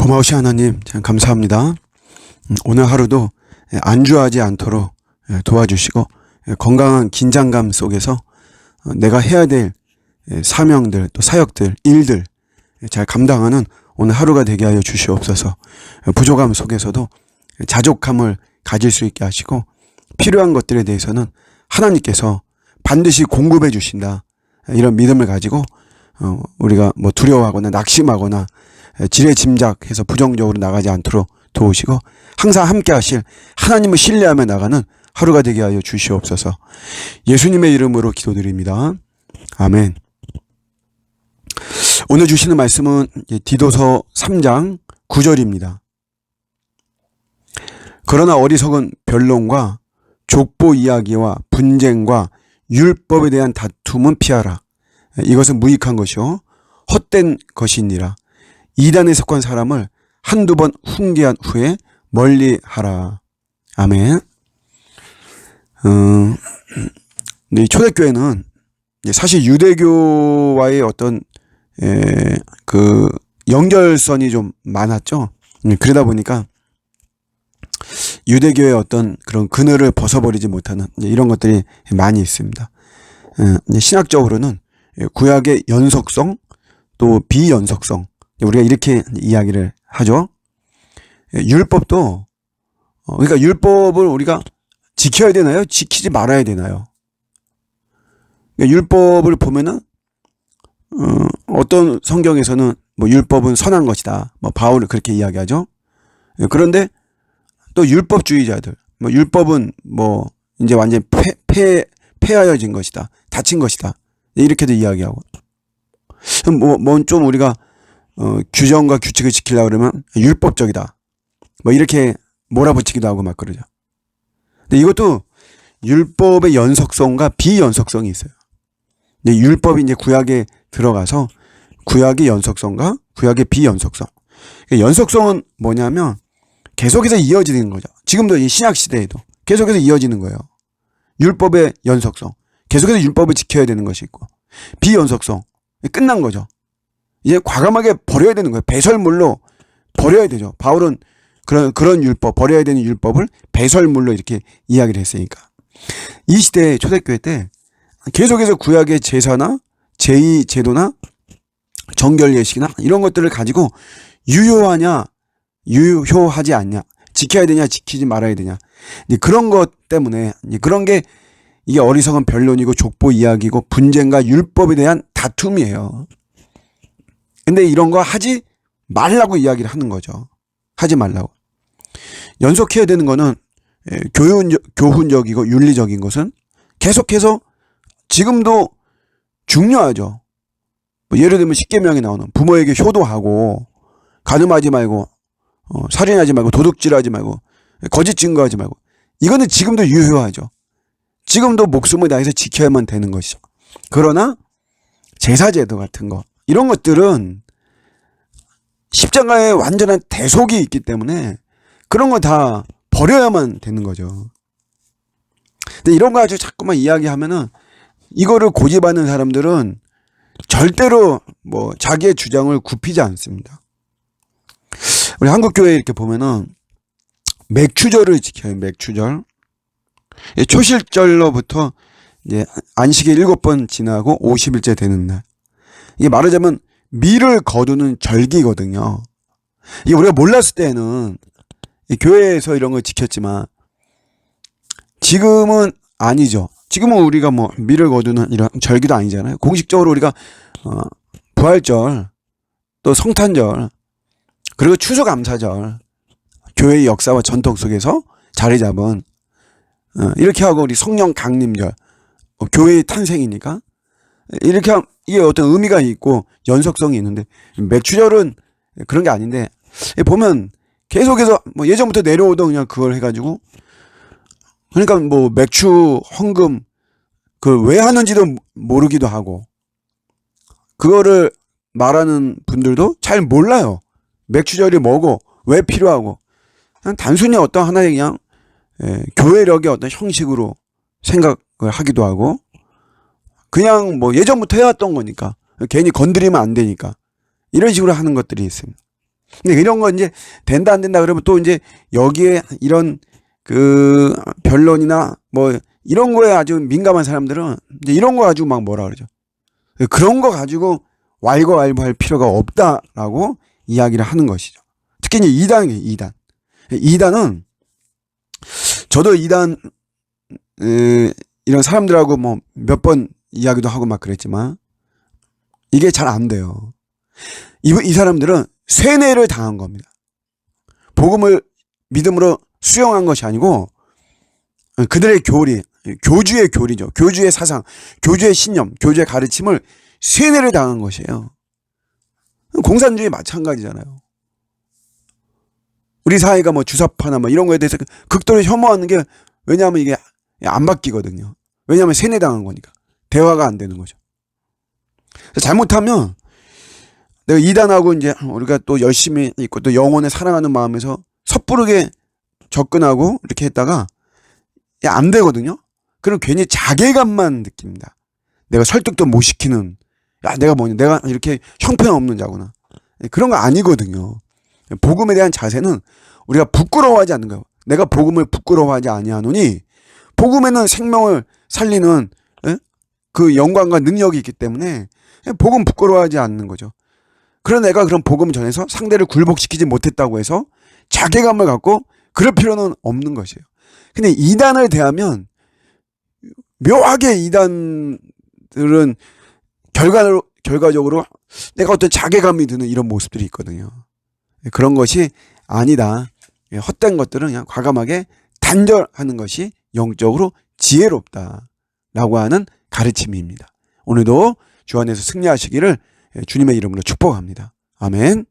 고마우신 하나님, 참 감사합니다. 오늘 하루도 안주하지 않도록 도와주시고 건강한 긴장감 속에서 내가 해야 될 사명들, 또 사역들, 일들 잘 감당하는 오늘 하루가 되게 하여 주시옵소서. 부족함 속에서도 자족함을 가질 수 있게 하시고 필요한 것들에 대해서는 하나님께서 반드시 공급해 주신다. 이런 믿음을 가지고 우리가 뭐 두려워하거나 낙심하거나 지레짐작해서 부정적으로 나가지 않도록 도우시고 항상 함께 하실 하나님을 신뢰하며 나가는 하루가 되게 하여 주시옵소서. 예수님의 이름으로 기도드립니다. 아멘. 오늘 주시는 말씀은 디도서 3장 9절입니다. 그러나 어리석은 변론과 족보 이야기와 분쟁과 율법에 대한 다툼은 피하라. 이것은 무익한 것이요 헛된 것이니라. 이단에 속한 사람을 한두 번 훈계한 후에 멀리하라. 아멘. 이 초대교회는 사실 유대교와의 어떤 그 연결선이 좀 많았죠. 그러다 보니까 유대교의 어떤 그런 그늘을 벗어버리지 못하는 이런 것들이 많이 있습니다. 신학적으로는 구약의 연속성 또 비연속성, 우리가 이렇게 이야기를 하죠. 율법도 그러니까 율법을 우리가 지켜야 되나요? 지키지 말아야 되나요? 그러니까 율법을 보면은 어떤 성경에서는 뭐 율법은 선한 것이다. 뭐 바울은 그렇게 이야기하죠. 그런데 또 율법주의자들, 뭐 율법은 뭐 이제 완전 폐하여진 것이다, 다친 것이다, 이렇게도 이야기하고. 뭐 좀 우리가 규정과 규칙을 지키려고 그러면 율법적이다, 뭐 이렇게 몰아붙이기도 하고 막 그러죠. 근데 이것도 율법의 연속성과 비연속성이 있어요. 근데 율법이 이제 구약에 들어가서 구약의 연속성과 구약의 비연속성. 연속성은 뭐냐면 계속해서 이어지는 거죠. 지금도 이 신약 시대에도 계속해서 이어지는 거예요. 율법의 연속성, 계속해서 율법을 지켜야 되는 것이 있고, 비연속성, 끝난 거죠. 이제 과감하게 버려야 되는 거예요. 배설물로 버려야 되죠. 바울은 그런 율법, 버려야 되는 율법을 배설물로 이렇게 이야기를 했으니까. 이 시대의 초대교회 때 계속해서 구약의 제사나 제2 제도나 정결 예식이나 이런 것들을 가지고 유효하냐 유효하지 않냐, 지켜야 되냐 지키지 말아야 되냐, 그런 것 때문에 그런 게 이게 어리석은 변론이고 족보 이야기고 분쟁과 율법에 대한 다툼이에요. 근데 이런 거 하지 말라고 이야기를 하는 거죠. 하지 말라고. 연속해야 되는 거는 교훈적이고 윤리적인 것은 계속해서 지금도 중요하죠. 뭐 예를 들면 십계명에 나오는 부모에게 효도하고 간음하지 말고 살인하지 말고 도둑질하지 말고 거짓 증거하지 말고, 이거는 지금도 유효하죠. 지금도 목숨을 다해서 지켜야만 되는 것이죠. 그러나 제사제도 같은 거, 이런 것들은 십자가에 완전한 대속이 있기 때문에 그런 거 다 버려야만 되는 거죠. 근데 이런 거 가지고 자꾸만 이야기하면은 이거를 고집하는 사람들은 절대로 뭐 자기의 주장을 굽히지 않습니다. 우리 한국교회 이렇게 보면은 맥추절을 지켜요. 맥추절. 초실절로부터 이제 안식일 7번 지나고 50일째 되는 날. 이게 말하자면 밀을 거두는 절기거든요. 이게 우리가 몰랐을 때는 교회에서 이런 걸 지켰지만 지금은 아니죠. 지금은 우리가 뭐 밀을 거두는 이런 절기도 아니잖아요. 공식적으로 우리가 부활절, 또 성탄절, 그리고 추수감사절, 교회의 역사와 전통 속에서 자리 잡은 이렇게 하고 우리 성령 강림절, 교회의 탄생이니까 이렇게 하면 이게 어떤 의미가 있고 연속성이 있는데, 맥추절은 그런 게 아닌데 보면 계속해서 뭐 예전부터 내려오던 그냥 그걸 해가지고, 그러니까 뭐 맥추 헌금 그걸 왜 하는지도 모르기도 하고, 그거를 말하는 분들도 잘 몰라요. 맥추절이 뭐고 왜 필요하고, 그냥 단순히 어떤 하나의 그냥 교회력의 어떤 형식으로 생각을 하기도 하고, 그냥 뭐 예전부터 해왔던 거니까 괜히 건드리면 안 되니까 이런 식으로 하는 것들이 있습니다. 근데 이런 거 이제 된다 안 된다 그러면 또 이제 여기에 이런 그 변론이나 뭐 이런 거에 아주 민감한 사람들은 이제 이런 거 가지고 막 뭐라 그러죠. 그런 거 가지고 왈가왈부할 필요가 없다라고 이야기를 하는 것이죠. 특히 이제 2단이에요. 2단. 2단은 저도 2단 이런 사람들하고 뭐 몇 번 이야기도 하고 막 그랬지만 이게 잘 안 돼요. 이 사람들은 세뇌를 당한 겁니다. 복음을 믿음으로 수용한 것이 아니고 그들의 교리, 교주의 교리죠. 교주의 사상, 교주의 신념, 교주의 가르침을 세뇌를 당한 것이에요. 공산주의 마찬가지잖아요. 우리 사회가 뭐 주사파나 뭐 이런 거에 대해서 극도로 혐오하는 게 왜냐하면 이게 안 바뀌거든요. 왜냐하면 세뇌당한 거니까. 대화가 안 되는 거죠. 잘못하면 내가 이단하고 이제 우리가 또 열심히 있고 또 영혼을 사랑하는 마음에서 섣부르게 접근하고 이렇게 했다가 안 되거든요. 그럼 괜히 자괴감만 느낍니다. 내가 설득도 못 시키는, 야, 내가 뭐냐, 내가 이렇게 형편없는 자구나. 그런 거 아니거든요. 복음에 대한 자세는 우리가 부끄러워하지 않는 거예요. 내가 복음을 부끄러워하지 아니하노니 복음에는 생명을 살리는 그 영광과 능력이 있기 때문에 복음 부끄러워하지 않는 거죠. 그런 내가 그런 복음 전에서 상대를 굴복시키지 못했다고 해서 자괴감을 갖고 그럴 필요는 없는 것이에요. 근데 이단을 대하면 묘하게 이단들은 결과적으로 내가 어떤 자괴감이 드는 이런 모습들이 있거든요. 그런 것이 아니다. 헛된 것들은 그냥 과감하게 단절하는 것이 영적으로 지혜롭다라고 하는 가르침입니다. 오늘도 주 안에서 승리하시기를 주님의 이름으로 축복합니다. 아멘.